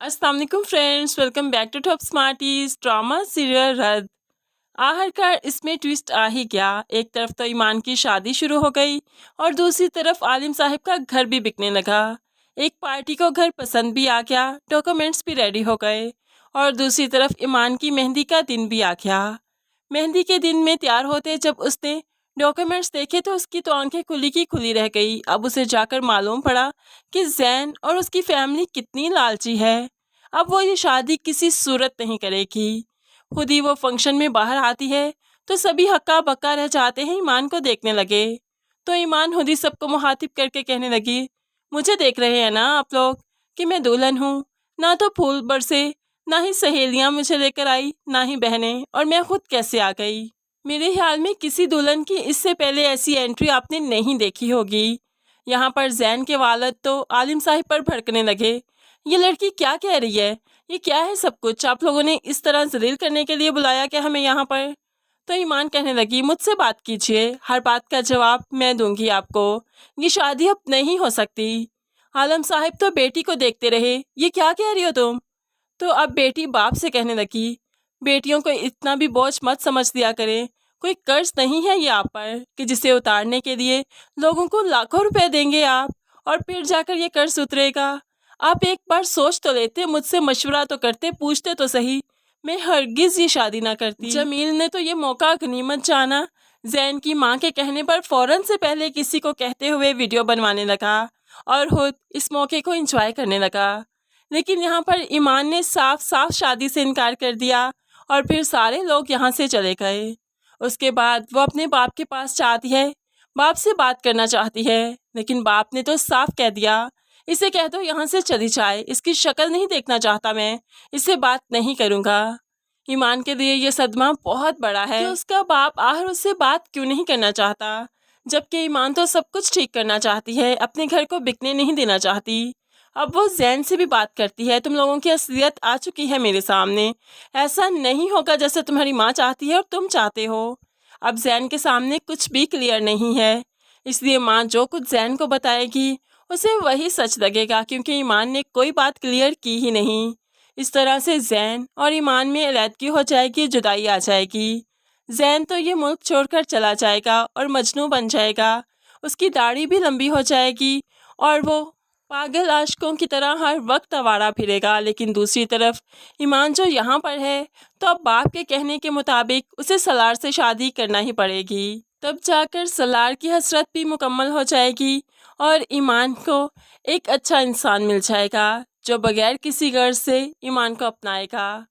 अस्सलाम वालेकुम friends, welcome back to Top Smarties. Drama serial रद्द। आखिरकार इसमें ट्विस्ट आ ही गया। एक तरफ तो ईमान की शादी शुरू हो गई और दूसरी तरफ आलिम साहब का घर भी बिकने लगा। एक पार्टी को घर पसंद भी आ गया, डॉक्यूमेंट्स भी रेडी हो गए और दूसरी तरफ ईमान की मेहंदी का दिन भी आ गया। मेहंदी के दिन में तैयार होते जब उसने डॉक्यूमेंट्स देखे तो उसकी तो आंखें खुली की खुली रह गई। अब उसे जाकर मालूम पड़ा कि जैन और उसकी फैमिली कितनी लालची है। अब वो ये शादी किसी सूरत नहीं करेगी। खुद ही वो फंक्शन में बाहर आती है तो सभी हक्का बक्का रह जाते हैं, ईमान को देखने लगे। तो ईमान खुद ही सबको मुखातिब करके कहने लगी, मुझे देख रहे हैं ना आप लोग कि मैं दुल्हन हूँ। ना तो फूल बरसे, ना ही सहेलियाँ मुझे लेकर आई, ना ही बहनें, और मैं खुद कैसे आ गई। मेरे ख्याल में किसी दुल्हन की इससे पहले ऐसी एंट्री आपने नहीं देखी होगी। यहाँ पर जैन के वालिद तो आलिम साहिब पर भड़कने लगे। ये लड़की क्या कह रही है, ये क्या है सब कुछ, आप लोगों ने इस तरह जलील करने के लिए बुलाया क्या हमें यहाँ पर। तो ईमान कहने लगी, मुझसे बात कीजिए, हर बात का जवाब मैं दूंगी आपको। ये शादी अब नहीं हो सकती। आलम साहिब तो बेटी को देखते रहे, ये क्या कह रही हो तुम। तो अब बेटी बाप से कहने लगी, बेटियों को इतना भी बोझ मत समझ दिया करें। कोई कर्ज नहीं है ये आप पर कि जिसे उतारने के लिए लोगों को लाखों रुपए देंगे आप और फिर जाकर ये कर्ज उतरेगा। आप एक बार सोच तो लेते, मुझसे मशवरा तो करते, पूछते तो सही। मैं हरगिज ये शादी ना करती। जमील ने तो ये मौका गनीमत जाना। जैन की माँ के कहने पर फौरन से पहले किसी को कहते हुए वीडियो बनवाने लगा और खुद इस मौके को एंजॉय करने लगा। लेकिन यहाँ पर ईमान ने साफ साफ शादी से इनकार कर दिया और फिर सारे लोग यहाँ से चले गए। उसके बाद वो अपने बाप के पास चाहती है, बाप से बात करना चाहती है, लेकिन बाप ने तो साफ कह दिया, इसे कह दो यहाँ से चली जाए, इसकी शक्ल नहीं देखना चाहता मैं, इससे बात नहीं करूँगा। ईमान के लिए ये सदमा बहुत बड़ा है कि उसका बाप आखिर उससे बात क्यों नहीं करना चाहता, जबकि ईमान तो सब कुछ ठीक करना चाहती है, अपने घर को बिकने नहीं देना चाहती। अब वो जैन से भी बात करती है, तुम लोगों की असलियत आ चुकी है मेरे सामने, ऐसा नहीं होगा जैसे तुम्हारी माँ चाहती है और तुम चाहते हो। अब जैन के सामने कुछ भी क्लियर नहीं है, इसलिए माँ जो कुछ जैन को बताएगी उसे वही सच लगेगा, क्योंकि ईमान ने कोई बात क्लियर की ही नहीं। इस तरह से जैन और ईमान में अलहदगी हो जाएगी, जुदाई आ जाएगी। जैन तो ये मुल्क छोड़कर चला जाएगा और मजनू बन जाएगा, उसकी दाढ़ी भी लंबी हो जाएगी और वो पागल आशिकों की तरह हर वक्त आवारा फिरेगा। लेकिन दूसरी तरफ ईमान जो यहाँ पर है, तो अब बाप के कहने के मुताबिक उसे सलार से शादी करना ही पड़ेगी। तब जाकर सलार की हसरत भी मुकम्मल हो जाएगी और ईमान को एक अच्छा इंसान मिल जाएगा जो बगैर किसी गर्ज से ईमान को अपनाएगा।